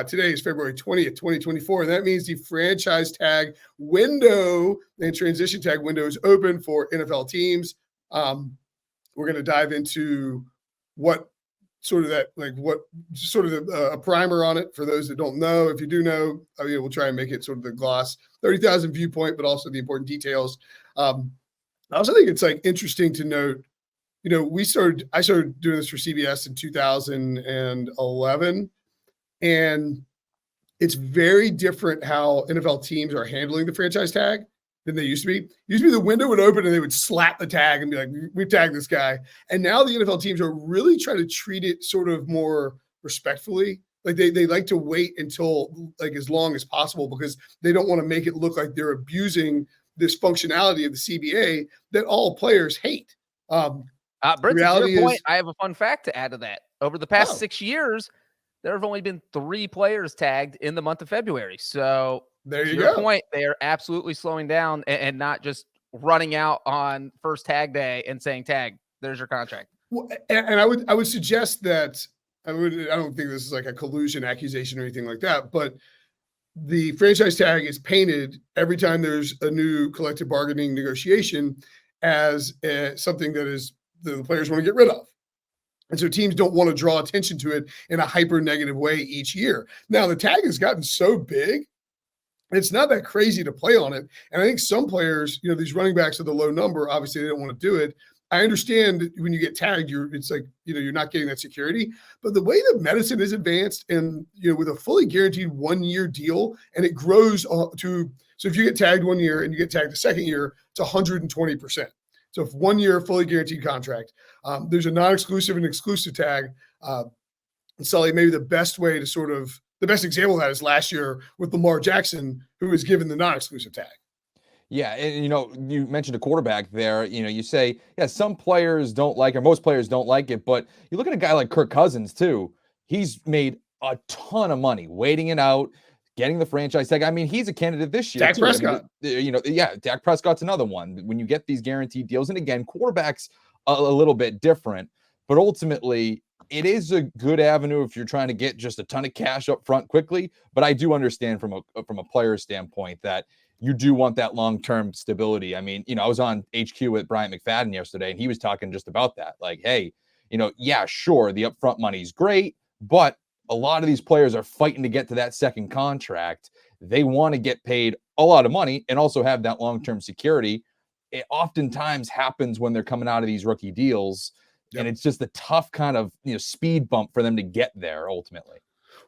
Today is February 20th, 2024. And that means the franchise tag window and transition tag window is open for NFL teams. We're going to dive into what sort of that, like what sort of a primer on it for those that don't know. If you do know, we'll try and make it sort of the gloss 30,000 viewpoint, but also the important details. I also think it's like interesting to note, I started doing this for CBS in 2011, and it's very different how NFL teams are handling the franchise tag than they used to be. Used to be the window would open and they would slap the tag and be like, we've tagged this guy. And now the NFL teams are really trying to treat it sort of more respectfully. Like they like to wait until like as long as possible because they don't want to make it look like they're abusing this functionality of the CBA that all players hate. Brent, to your point, I have a fun fact to add to that. Over the past 6 years, there have only been 3 players tagged in the month of February. So there you go. Your point, they are absolutely slowing down and not just running out on first tag day and saying, tag, there's your contract. Well, and I would suggest that I don't think this is like a collusion accusation or anything like that, but the franchise tag is painted every time there's a new collective bargaining negotiation as something that is the players want to get rid of. And so teams don't want to draw attention to it in a hyper negative way each year. Now the tag has gotten so big, it's not that crazy to play on it. And I think some players, these running backs with the low number, obviously they don't want to do it. I understand that when you get tagged, it's like, you're not getting that security. But the way that medicine is advanced and, with a fully guaranteed 1-year deal, and it grows so if you get tagged 1 year and you get tagged the second year, it's 120%. So if 1 year fully guaranteed contract, there's a non-exclusive and exclusive tag. Sully, maybe the best example of that is last year with Lamar Jackson, who was given the non-exclusive tag. Yeah, and you mentioned a quarterback there. You say, some players don't like it, or most players don't like it, but you look at a guy like Kirk Cousins too. He's made a ton of money waiting it out, getting the franchise tag. I mean, he's a candidate this year. Dak Prescott. Dak Prescott's another one. When you get these guaranteed deals, and again, quarterback's a little bit different, but ultimately it is a good avenue if you're trying to get just a ton of cash up front quickly. But I do understand from a player standpoint that you do want that long-term stability. I mean, I was on HQ with Bryant McFadden yesterday, and he was talking just about that. Like, hey, sure, the upfront money's great, but a lot of these players are fighting to get to that second contract. They want to get paid a lot of money and also have that long-term security. It oftentimes happens when they're coming out of these rookie deals. Yep. And it's just a tough kind of speed bump for them to get there ultimately.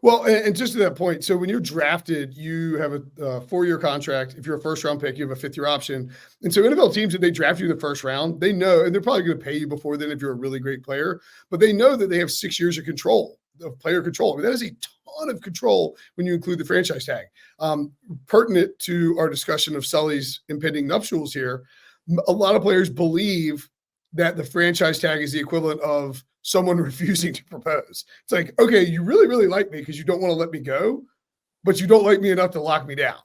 Well, and just to that point, so when you're drafted, you have a 4-year contract. If you're a first-round pick, you have a 5th-year option. And so NFL teams, if they draft you in the first round, they know, and they're probably going to pay you before then if you're a really great player, but they know that they have 6 years of control, of player control. I mean, that is a ton of control when you include the franchise tag. Pertinent to our discussion of Sully's impending nuptials here, a lot of players believe that the franchise tag is the equivalent of someone refusing to propose. It's like, okay, you really, really like me because you don't want to let me go, but you don't like me enough to lock me down,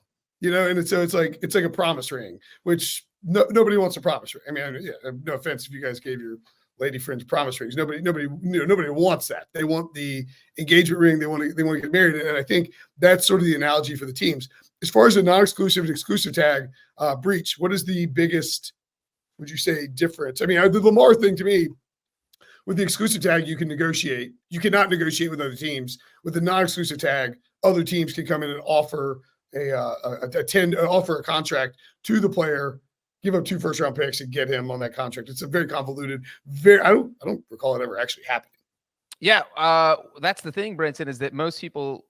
And so it's like a promise ring, which nobody wants a promise ring. I mean, no offense if you guys gave your lady friends promise rings. Nobody wants that. They want the engagement ring. They want to get married. And I think that's sort of the analogy for the teams. As far as the non-exclusive and exclusive tag breach, what is the biggest, would you say, difference? I mean, the Lamar thing to me, with the exclusive tag, you can negotiate. You cannot negotiate with other teams. With the non-exclusive tag, other teams can come in and offer offer a contract to the player, give up 2 first-round picks, and get him on that contract. It's a very convoluted. I don't recall it ever actually happening. Yeah, that's the thing, Brenton, is that most people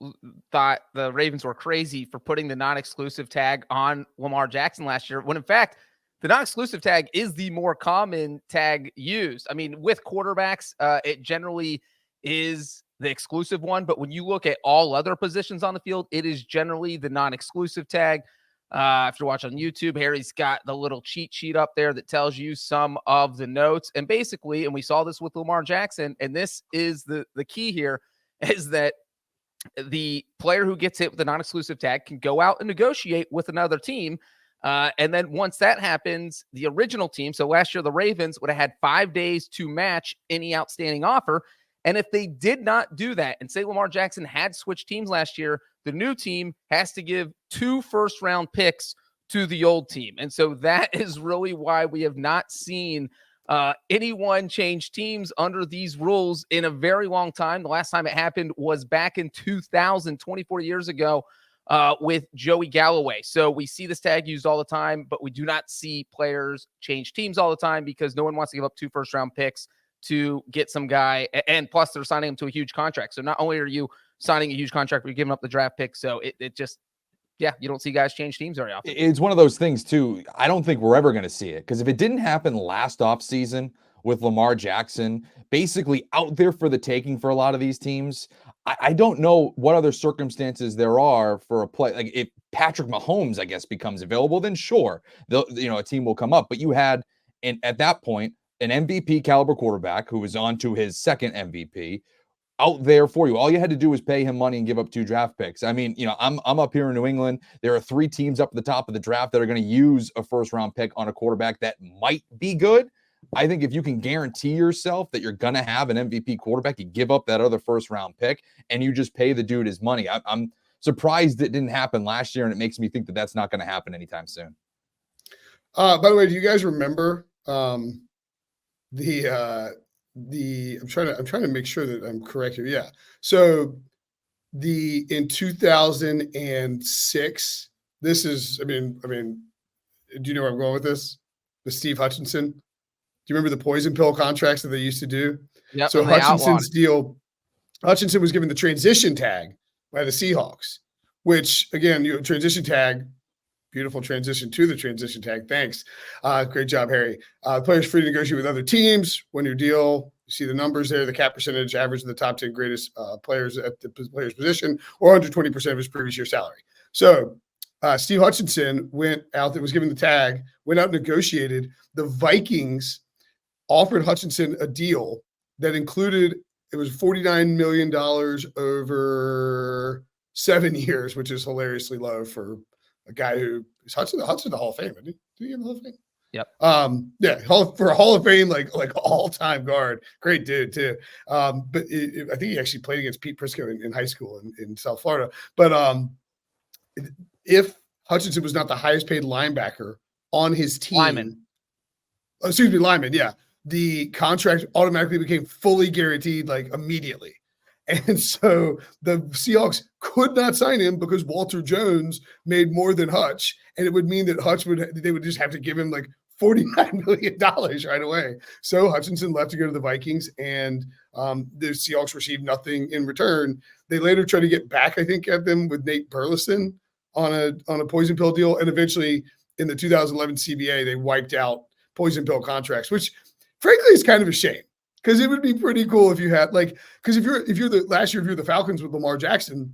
thought the Ravens were crazy for putting the non-exclusive tag on Lamar Jackson last year, when in fact the non-exclusive tag is the more common tag used. I mean, with quarterbacks, it generally is the exclusive one. But when you look at all other positions on the field, it is generally the non-exclusive tag. If you're watching on YouTube, Harry's got the little cheat sheet up there that tells you some of the notes. And basically, and we saw this with Lamar Jackson, and this is the key here, is that the player who gets hit with the non-exclusive tag can go out and negotiate with another team. And then once that happens, the original team, so last year the Ravens would have had 5 days to match any outstanding offer. And if they did not do that, and say Lamar Jackson had switched teams last year, the new team has to give 2 first-round picks to the old team. And so that is really why we have not seen anyone change teams under these rules in a very long time. The last time it happened was back in 2000, 24 years ago, with Joey Galloway. So we see this tag used all the time, but we do not see players change teams all the time because no one wants to give up 2 first-round picks to get some guy. And plus, they're signing him to a huge contract. So not only are you signing a huge contract, but you're giving up the draft pick. So it just, yeah, you don't see guys change teams very often. It's one of those things, too. I don't think we're ever going to see it, because if it didn't happen last offseason with Lamar Jackson basically out there for the taking for a lot of these teams, I don't know what other circumstances there are for a play. Like if Patrick Mahomes, I guess, becomes available, then sure, a team will come up. But you had, and at that point, an MVP caliber quarterback who was on to his second MVP out there for you. All you had to do was pay him money and give up 2 draft picks. I mean, I'm up here in New England. There are 3 teams up at the top of the draft that are going to use a first round pick on a quarterback that might be good. I think if you can guarantee yourself that you're going to have an MVP quarterback, you give up that other first round pick and you just pay the dude his money. I'm surprised it didn't happen last year, and it makes me think that that's not going to happen anytime soon. By the way, do you guys remember I'm trying to make sure that I'm correct here. Yeah. So in 2006, this is, I mean, do you know where I'm going with this? With Steve Hutchinson. Do you remember the poison pill contracts that they used to do? Yeah. So Hutchinson's deal, Hutchinson was given the transition tag by the Seahawks, which again, transition tag, beautiful transition to the transition tag. Thanks. Great job, Harry. Players free to negotiate with other teams. When your deal, you see the numbers there, the cap percentage, average of the top 10 greatest players at the player's position, or 120% of his previous year salary. So Steve Hutchinson went out, that was given the tag, went out and negotiated. The Vikings offered Hutchinson a deal that included, it was $49 million over 7 years, which is hilariously low for a guy who is Hudson the Hall of Fame, isn't he? Did he get the Hall of Fame? Yep. Yeah, for a Hall of Fame, like all-time guard. Great dude, too. But I think he actually played against Pete Prisco in high school in South Florida. But if Hutchinson was not the highest paid linebacker on his team, lineman, yeah, the contract automatically became fully guaranteed, like immediately. And so the Seahawks could not sign him because Walter Jones made more than Hutch, and it would mean that they would just have to give him like $49 million right away. So Hutchinson left to go to the Vikings, and the Seahawks received nothing in return. They later tried to get back, I think, at them with Nate Burleson on a poison pill deal, and eventually in the 2011 CBA they wiped out poison pill contracts, which frankly is kind of a shame. Because it would be pretty cool if you had because if you're the Falcons with Lamar Jackson,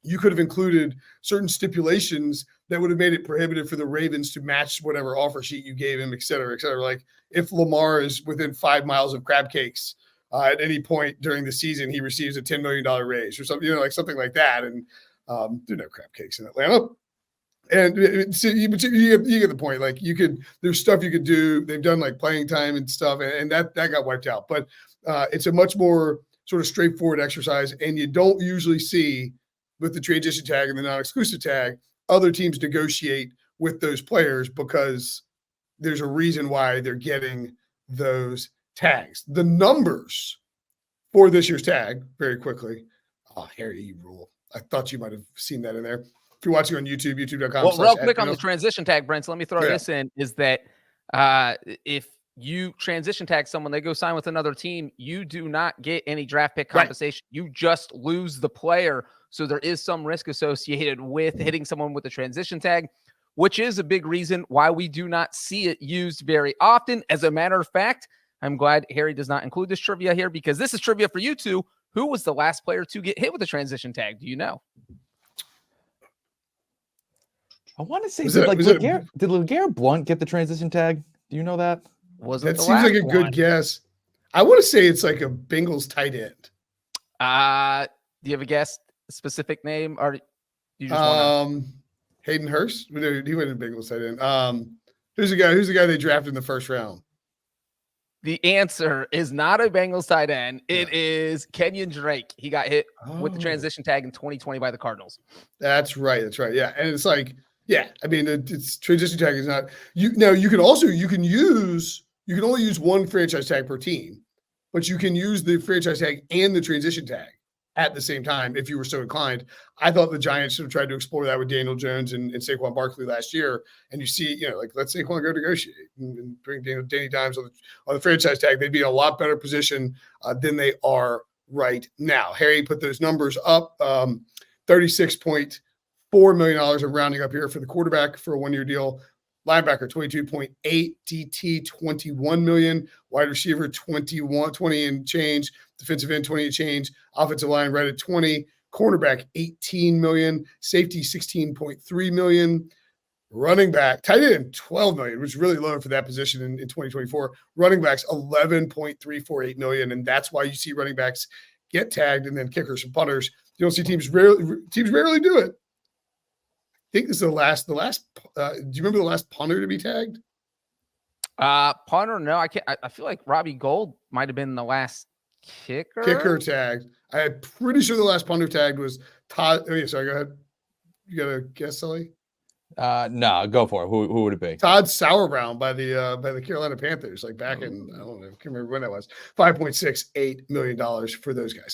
you could have included certain stipulations that would have made it prohibitive for the Ravens to match whatever offer sheet you gave him, et cetera, et cetera. Like if Lamar is within 5 miles of crab cakes at any point during the season, he receives a $10 million raise or something, like something like that. And there are no crab cakes in Atlanta. And so you get the point. Like there's stuff you could do. They've done like playing time and stuff, and that got wiped out. But it's a much more sort of straightforward exercise, and you don't usually see with the transition tag and the non-exclusive tag other teams negotiate with those players because there's a reason why they're getting those tags. The numbers for this year's tag, very quickly. Oh, Harry, you rule. I thought you might have seen that in there. If you're watching on YouTube, youtube.com. Well, real quick on the transition tag, Brent, so let me throw this in, is that if you transition tag someone, they go sign with another team, you do not get any draft pick compensation. Right. You just lose the player. So there is some risk associated with hitting someone with a transition tag, which is a big reason why we do not see it used very often. As a matter of fact, I'm glad Harry does not include this trivia here, because this is trivia for you two. Who was the last player to get hit with a transition tag? Do you know? I want to say, did LeGarrette Blount get the transition tag? Do you know that? That seems like a good guess. I want to say it's like a Bengals tight end. Do you have a specific name, or you just want Hayden Hurst? He went in Bengals tight end. Who's the guy they drafted in the first round? The answer is not a Bengals tight end. It is Kenyon Drake. He got hit with the Oh. transition tag in 2020 by the Cardinals. That's right. That's right. Yeah. And it's like, yeah, I mean, it's transition tag is not you. Now you can also, you can only use one franchise tag per team, but you can use the franchise tag and the transition tag at the same time if you were so inclined. I thought the Giants should have tried to explore that with Daniel Jones and Saquon Barkley last year. And you see, like, let Saquon go negotiate and bring Danny Dimes on the franchise tag. They'd be in a lot better position than they are right now. Harry put those numbers up, $36.4 million. I'm rounding up here for the quarterback for a one-year deal. Linebacker 22.8, DT 21 million, wide receiver 20 and change, defensive end 20 and change, offensive line right at 20, cornerback 18 million, safety 16.3 million, running back tight end 12 million, which is really low for that position in 2024. Running backs 11.348 million, and that's why you see running backs get tagged, and then kickers and punters. You don't see teams rarely do it. I think this is the last. Do you remember the last punter to be tagged? Punter, no, I can't. I feel like Robbie Gould might have been the last kicker. Kicker tagged. I'm pretty sure the last punter tagged was Todd. Oh yeah, sorry. Go ahead. You got a guess, Sully? No, go for it. Who would it be? Todd Sauerbrown by the Carolina Panthers, like back in, I don't know, I can't remember when that was. $5.68 million for those guys.